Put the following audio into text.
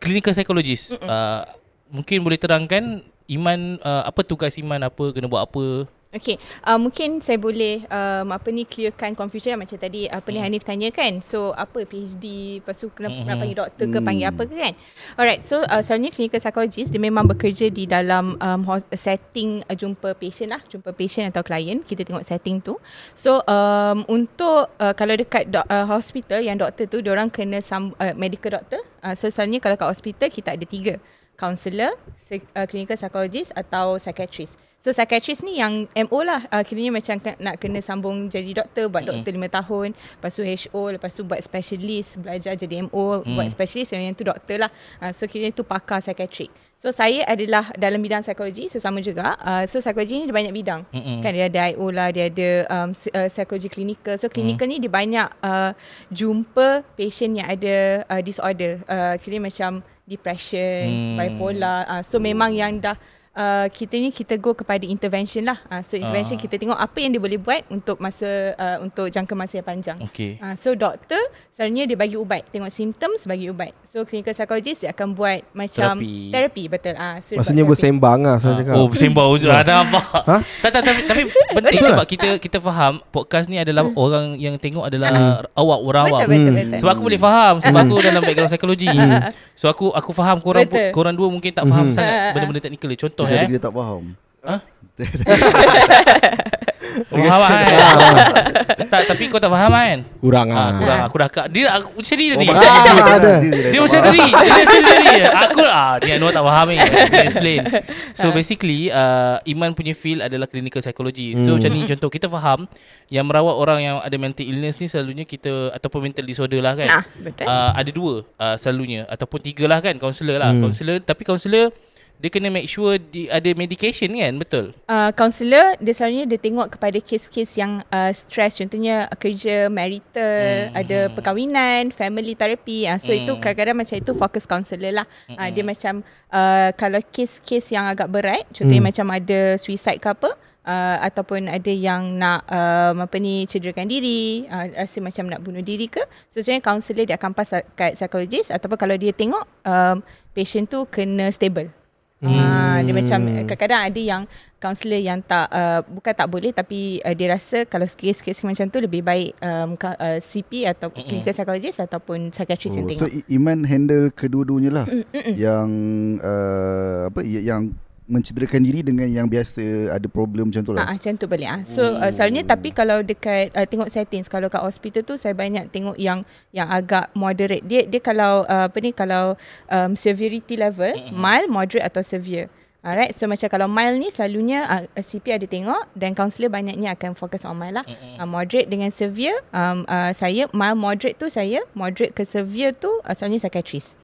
clinical psychologist. Mungkin boleh terangkan Iman, apa tugas Iman, apa kena buat apa? Okay, mungkin saya boleh clearkan confusion macam tadi Hanif tanya kan. So apa PhD, lepas tu nak panggil doktor ke, panggil apa ke kan. Alright, so sebenarnya clinical psychologist dia memang bekerja di dalam setting jumpa patient atau klien. Kita tengok setting tu. So untuk kalau dekat hospital yang doktor tu diorang kena medical doctor. So sebenarnya kalau kat hospital kita ada 3, counselor, clinical psychologist atau psychiatrist. So psychiatrist ni yang MO lah, kiranya macam nak kena sambung jadi doktor, buat doktor 5 tahun, lepas tu HO, lepas tu buat specialist, belajar jadi MO, buat specialist, yang tu doktor lah. So kiranya tu pakar psychiatric. So saya adalah dalam bidang psikologi, so sama juga. So psikologi ni dia banyak bidang. Kan dia ada IO lah, dia ada psikologi klinikal. So klinikal ni dia banyak jumpa patient yang ada disorder. Kiranya macam depression, bipolar. So memang yang dah kita go kepada intervention lah. So intervention kita tengok apa yang dia boleh buat untuk untuk jangka masa yang panjang. So doktor selalunya dia bagi ubat, tengok symptoms bagi ubat. So clinical psychologist dia akan buat macam terapi, betul. So maksudnya bersembang lah saya cakap. Oh, bersembang ada apa? Tapi penting sebab kita faham podcast ni adalah orang yang tengok adalah orang awam. Betul. Sebab aku boleh faham, sebab aku dalam background psikologi. So aku faham korang dua mungkin tak faham sangat benda-benda teknikal. Contoh dia tak faham. Faham kan? Tapi kau tak faham kan? Kurang Aku dah dia aku macam ni tadi. Dia tak macam faham. tadi. Aku dia Anwar tak faham ni. Dia explain. So basically Iman punya field adalah clinical psychology. So macam ni contoh kita faham yang merawat orang yang ada mental illness ni selalunya kita ataupun mental disorder lah kan. Betul. Ada 2 selalunya ataupun 3 lah kan, kaunselor lah. Tapi kaunselor dia kena make sure ada medication kan, betul? Counselor dia selalunya dia tengok kepada kes-kes yang stress, contohnya kerja, marital, ada perkahwinan, family therapy. So itu kadang-kadang macam itu fokus counselor lah. Dia macam kalau kes-kes yang agak berat, contohnya macam ada suicide ke apa, ataupun ada yang nak cederakan diri, rasa macam nak bunuh diri ke, so sebenarnya counselor dia akan pas kat psychologist. Ataupun kalau dia tengok patient tu kena stable. Dia macam kadang-kadang ada yang kaunselor yang tak bukan tak boleh, tapi dia rasa kalau kes-kes macam tu lebih baik CP atau clinical psychologist ataupun psychiatrist yang tengok. So Iman handle kedua-duanya lah. Yang yang mencederakan diri dengan yang biasa ada problem macam tu lah. Macam tu boleh. So selalunya, tapi kalau dekat tengok settings, kalau kat hospital tu saya banyak tengok yang agak moderate. Dia kalau kalau severity level, mild, moderate atau severe. Alright, so macam kalau mild ni selalunya CP ada tengok, dan kaunselor banyaknya akan fokus on mild lah. Moderate dengan severe, saya mild moderate tu saya, moderate ke severe tu selalunya psychiatrist.